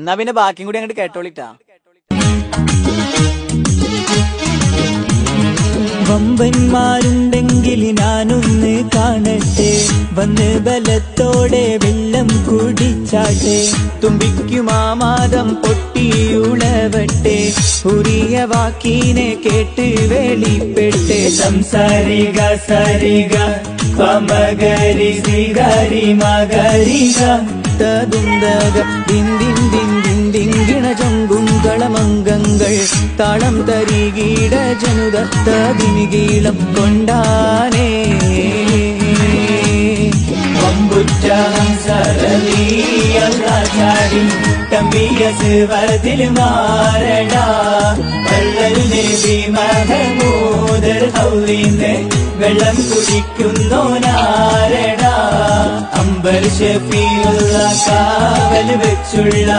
എന്നാ പിന്നെ ബാക്കിയും കൂടി അങ്ങോട്ട് കേട്ടോളിട്ടാ. വമ്പന്മാരുണ്ടെങ്കിൽ ഞാനൊന്ന് കാണട്ടെ, വന്ന് ബലത്തോടെ വെള്ളം കുടിച്ചാട്ടെ. തുമ്പിക്കുമാമാദം പൊട്ടിയുളവട്ടെ, ഉറിയ വാക്കിനെ കേട്ട് വെളിപ്പെട്ട്. സംസാരിക സരിക പമകരി ശ്രീകാരി മകരിക തതുന്തക ദിന്ദിൻ ദിന്ദിൻ ദിങ്കിണ ചൊങ്കും കളമംഗങ്ങൾ താളം തരികീട ജനുദത്തതിമികീളം കൊണ്ടാനേ. ാടി തമ്പിയ സിവത്തിൽ മാറടാ നബി മഹമൂദർ ഹൗലിന്ന് വെള്ളം കുടിക്കുന്നോനാരടാ. അംബർ ഷഫീഉള്ള കാവൽ വെച്ചുള്ള